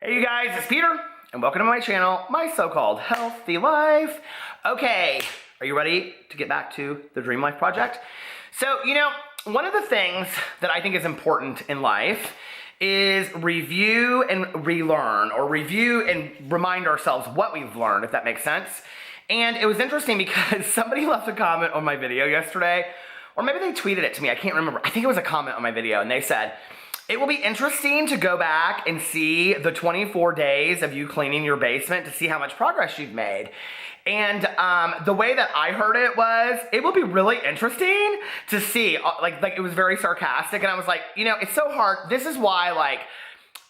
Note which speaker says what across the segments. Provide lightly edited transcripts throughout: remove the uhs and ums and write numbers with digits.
Speaker 1: Hey you guys, it's Peter, and welcome to my channel, my so-called healthy life. Okay, are you ready to get back to the Dream Life Project? So, one of the things that I think is important in life is review and relearn, or review and remind ourselves what we've learned, if that makes sense. And it was interesting because somebody left a comment on my video yesterday, or maybe they tweeted it to me, I can't remember. I think it was a comment on my video, and they said, it will be interesting to go back and see the 24 days of you cleaning your basement to see how much progress you've made. And the way that I heard it was, it will be really interesting to see, like it was very sarcastic, and I was like, it's so hard. This is why,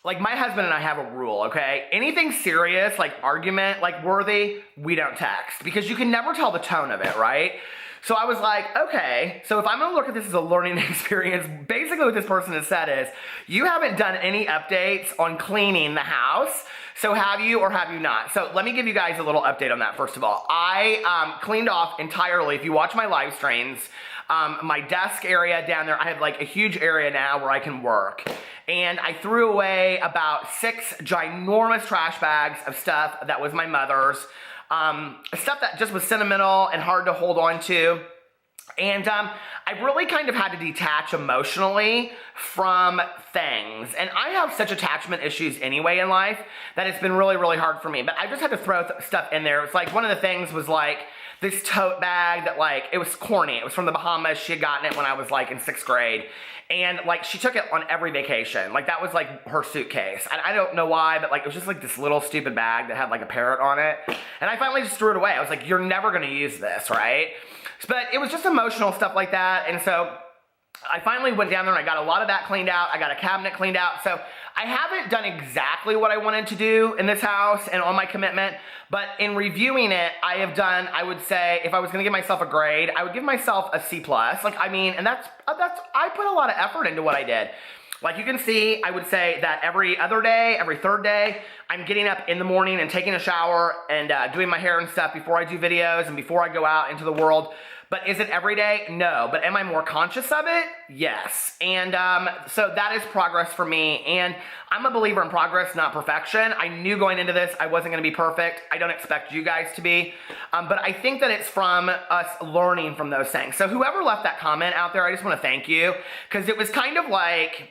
Speaker 1: like my husband and I have a rule, okay? Anything serious, like argument, like worthy, we don't text, because you can never tell the tone of it, right? So I was like, okay, so if I'm gonna look at this as a learning experience, basically what this person has said is, you haven't done any updates on cleaning the house, so have you or have you not? So let me give you guys a little update on that first of all. I cleaned off entirely, if you watch my live streams, my desk area down there, I have like a huge area now where I can work. And I threw away about 6 ginormous trash bags of stuff that was my mother's. Stuff that just was sentimental and hard to hold on to. And I really kind of had to detach emotionally from things. And I have such attachment issues anyway in life that it's been really, really hard for me. But I just had to throw stuff in there. It's like one of the things was like this tote bag that it was corny. It was from the Bahamas. She had gotten it when I was like in 6th grade. And she took it on every vacation. That was like her suitcase. And I don't know why, but it was just like this little stupid bag that had like a parrot on it. And I finally just threw it away. I was like, you're never gonna use this, right? But it was just emotional stuff like that. And so I finally went down there and I got a lot of that cleaned out. I got a cabinet cleaned out. So I haven't done exactly what I wanted to do in this house and on my commitment, but in reviewing it, I have done, I would say, if I was gonna give myself a grade, I would give myself a C+. And that's I put a lot of effort into what I did. Like you can see, I would say that every other day, every third day, I'm getting up in the morning and taking a shower and doing my hair and stuff before I do videos and before I go out into the world. But is it every day? No. But am I more conscious of it? Yes. And so that is progress for me. And I'm a believer in progress, not perfection. I knew going into this I wasn't going to be perfect. I don't expect you guys to be. But I think that it's from us learning from those things. So whoever left that comment out there, I just want to thank you. Because it was kind of like,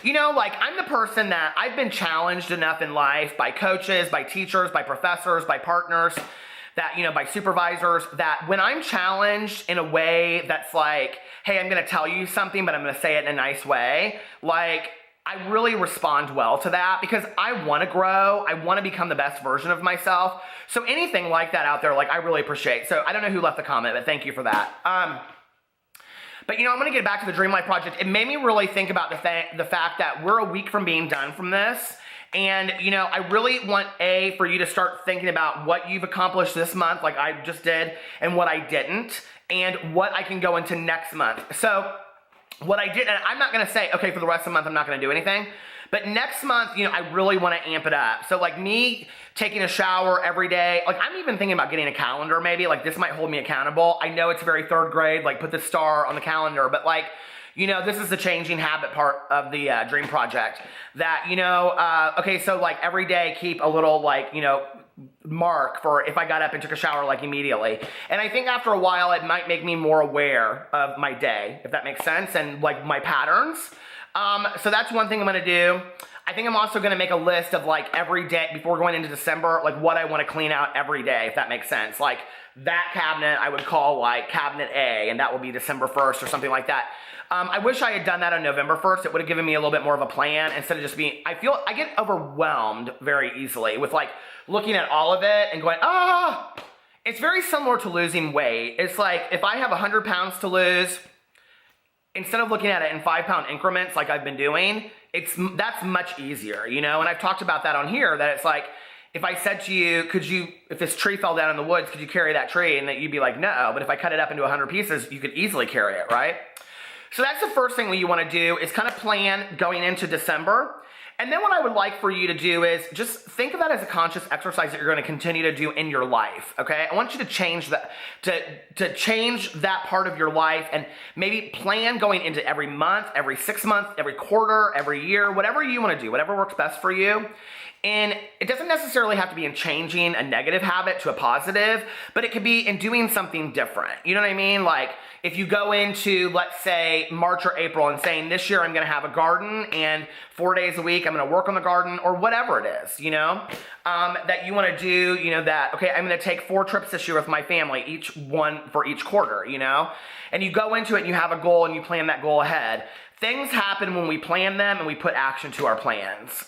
Speaker 1: I'm the person that I've been challenged enough in life by coaches, by teachers, by professors, by partners, that, by supervisors, that when I'm challenged in a way that's like, hey, I'm going to tell you something, but I'm going to say it in a nice way, I really respond well to that because I want to grow. I want to become the best version of myself. So anything like that out there, I really appreciate. So I don't know who left the comment, but thank you for that. But I'm going to get back to the Dream Life Project. It made me really think about the fact that we're a week from being done from this. And, I really want, for you to start thinking about what you've accomplished this month, like I just did, and what I didn't, and what I can go into next month. So what I did, and I'm not going to say, okay, for the rest of the month, I'm not going to do anything. But next month, I really want to amp it up. So me taking a shower every day, I'm even thinking about getting a calendar maybe, this might hold me accountable. I know it's very 3rd grade, put the star on the calendar, but this is the changing habit part of the Dream Project. That, okay, so every day keep a little mark for if I got up and took a shower immediately. And I think after a while it might make me more aware of my day, if that makes sense, and my patterns. So that's one thing I'm gonna do. I think I'm also gonna make a list of every day before going into December, what I wanna clean out every day, if that makes sense. That cabinet I would call cabinet A, and that will be December 1st or something like that. I wish I had done that on November 1st. It would have given me a little bit more of a plan instead of just being, I get overwhelmed very easily with looking at all of it and going, it's very similar to losing weight. It's if I have 100 pounds to lose, instead of looking at it in 5-pound increments like I've been doing, that's much easier, and I've talked about that on here, that it's if I said to you, if this tree fell down in the woods, could you carry that tree? And that you'd be like, no, but if I cut it up into 100 pieces, you could easily carry it, right? So that's the first thing that you want to do is kind of plan going into December. And then what I would like for you to do is just think of that as a conscious exercise that you're going to continue to do in your life, okay? I want you to change that, to change that part of your life and maybe plan going into every month, every 6 months, every quarter, every year, whatever you want to do, whatever works best for you, And it doesn't necessarily have to be in changing a negative habit to a positive, but it could be in doing something different. You know what I mean? Like if you go into, let's say, March or April and saying, this year I'm going to have a garden and 4 days a week I'm going to work on the garden, or whatever it is, that you want to do, that, okay, I'm going to take 4 trips this year with my family, each one for each quarter, and you go into it and you have a goal and you plan that goal ahead. Things happen when we plan them and we put action to our plans.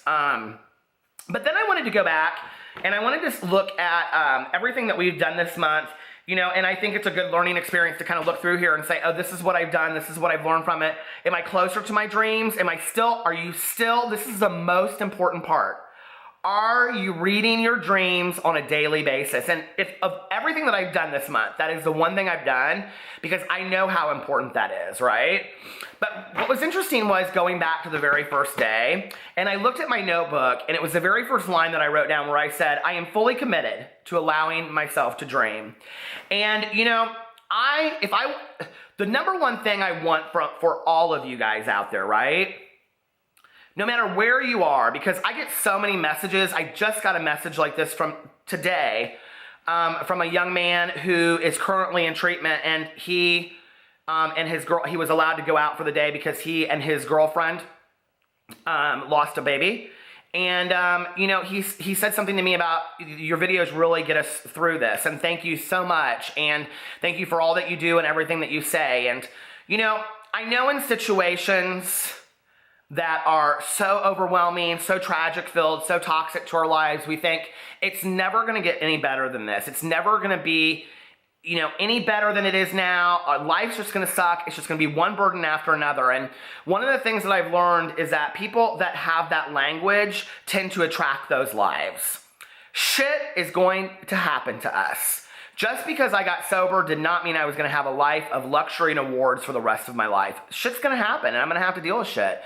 Speaker 1: But then I wanted to go back and I wanted to just look at everything that we've done this month, and I think it's a good learning experience to kind of look through here and say, oh, this is what I've done. This is what I've learned from it. Am I closer to my dreams? Are you still, this is the most important part. Are you reading your dreams on a daily basis? And if of everything that I've done this month, that is the one thing I've done because I know how important that is, right? But what was interesting was going back to the very first day, and I looked at my notebook, and it was the very first line that I wrote down where I said, I am fully committed to allowing myself to dream. And, the number one thing I want for all of you guys out there, right? No matter where you are, because I get so many messages. I just got a message like this from today from a young man who is currently in treatment, and he was allowed to go out for the day because he and his girlfriend lost a baby. And, he said something to me about, your videos really get us through this, and thank you so much, and thank you for all that you do and everything that you say. And, I know in situations that are so overwhelming, so tragic-filled, so toxic to our lives, we think it's never going to get any better than this. It's never going to be, any better than it is now. Life's just going to suck. It's just going to be one burden after another. And one of the things that I've learned is that people that have that language tend to attract those lives. Shit is going to happen to us. Just because I got sober did not mean I was going to have a life of luxury and awards for the rest of my life. Shit's going to happen, and I'm going to have to deal with shit.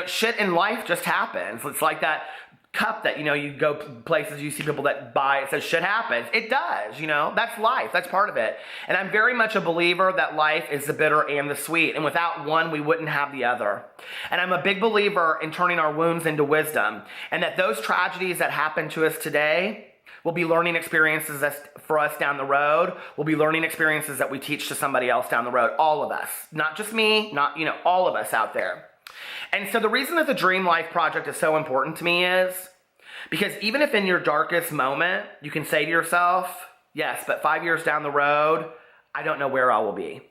Speaker 1: Shit in life just happens. It's like that cup that, you go places, you see people that buy, it says shit happens. It does, that's life. That's part of it. And I'm very much a believer that life is the bitter and the sweet. And without one, we wouldn't have the other. And I'm a big believer in turning our wounds into wisdom. And that those tragedies that happen to us today will be learning experiences for us down the road. Will be learning experiences that we teach to somebody else down the road. All of us. Not just me, all of us out there. And so the reason that the Dream Life Project is so important to me is because even if in your darkest moment, you can say to yourself, yes, but 5 years down the road, I don't know where I will be.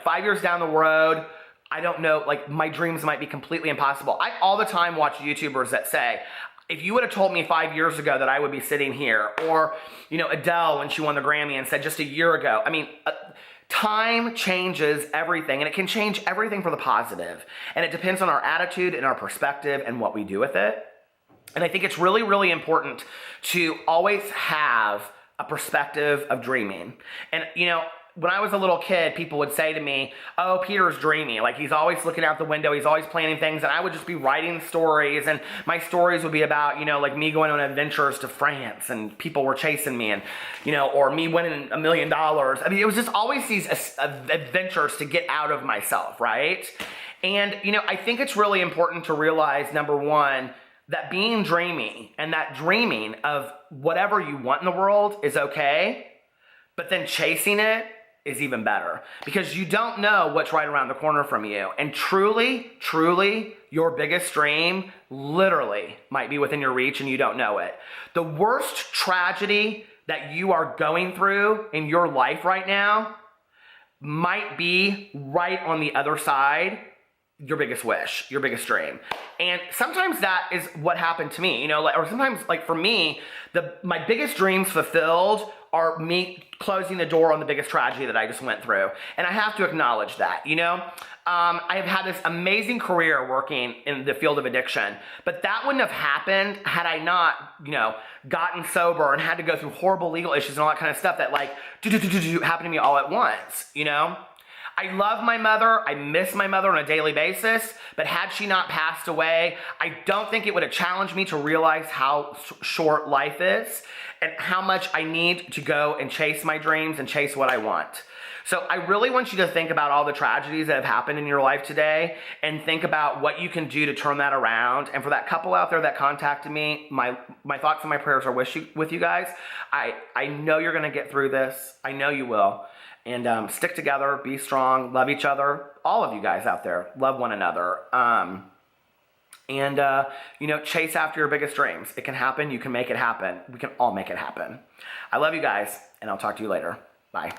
Speaker 1: 5 years down the road, I don't know, my dreams might be completely impossible. I all the time watch YouTubers that say, if you would have told me 5 years ago that I would be sitting here, or, Adele when she won the Grammy and said just a year ago, time changes everything, and it can change everything for the positive. And it depends on our attitude and our perspective and what we do with it. And I think it's really, really important to always have a perspective of dreaming. And, when I was a little kid, people would say to me, oh, Peter's dreamy. He's always looking out the window. He's always planning things. And I would just be writing stories. And my stories would be about, me going on adventures to France and people were chasing me and, or me winning $1 million. It was just always these adventures to get out of myself, right? And, I think it's really important to realize, number one, that being dreamy and that dreaming of whatever you want in the world is okay. But then chasing it is even better because you don't know what's right around the corner from you. And truly, truly, your biggest dream literally might be within your reach and you don't know it. The worst tragedy that you are going through in your life right now might be right on the other side, your biggest wish, your biggest dream. And sometimes that is what happened to me, or sometimes for me, my biggest dreams fulfilled are me closing the door on the biggest tragedy that I just went through. And I have to acknowledge that, I have had this amazing career working in the field of addiction, but that wouldn't have happened had I not, gotten sober and had to go through horrible legal issues and all that kind of stuff that happened to me all at once, I love my mother. I miss my mother on a daily basis, but had she not passed away, I don't think it would have challenged me to realize how short life is and how much I need to go and chase my dreams and chase what I want. So I really want you to think about all the tragedies that have happened in your life today and think about what you can do to turn that around. And for that couple out there that contacted me, my thoughts and my prayers are with you guys. I know you're going to get through this. I know you will. And stick together, be strong, love each other. All of you guys out there, love one another. Chase after your biggest dreams. It can happen. You can make it happen. We can all make it happen. I love you guys, and I'll talk to you later. Bye.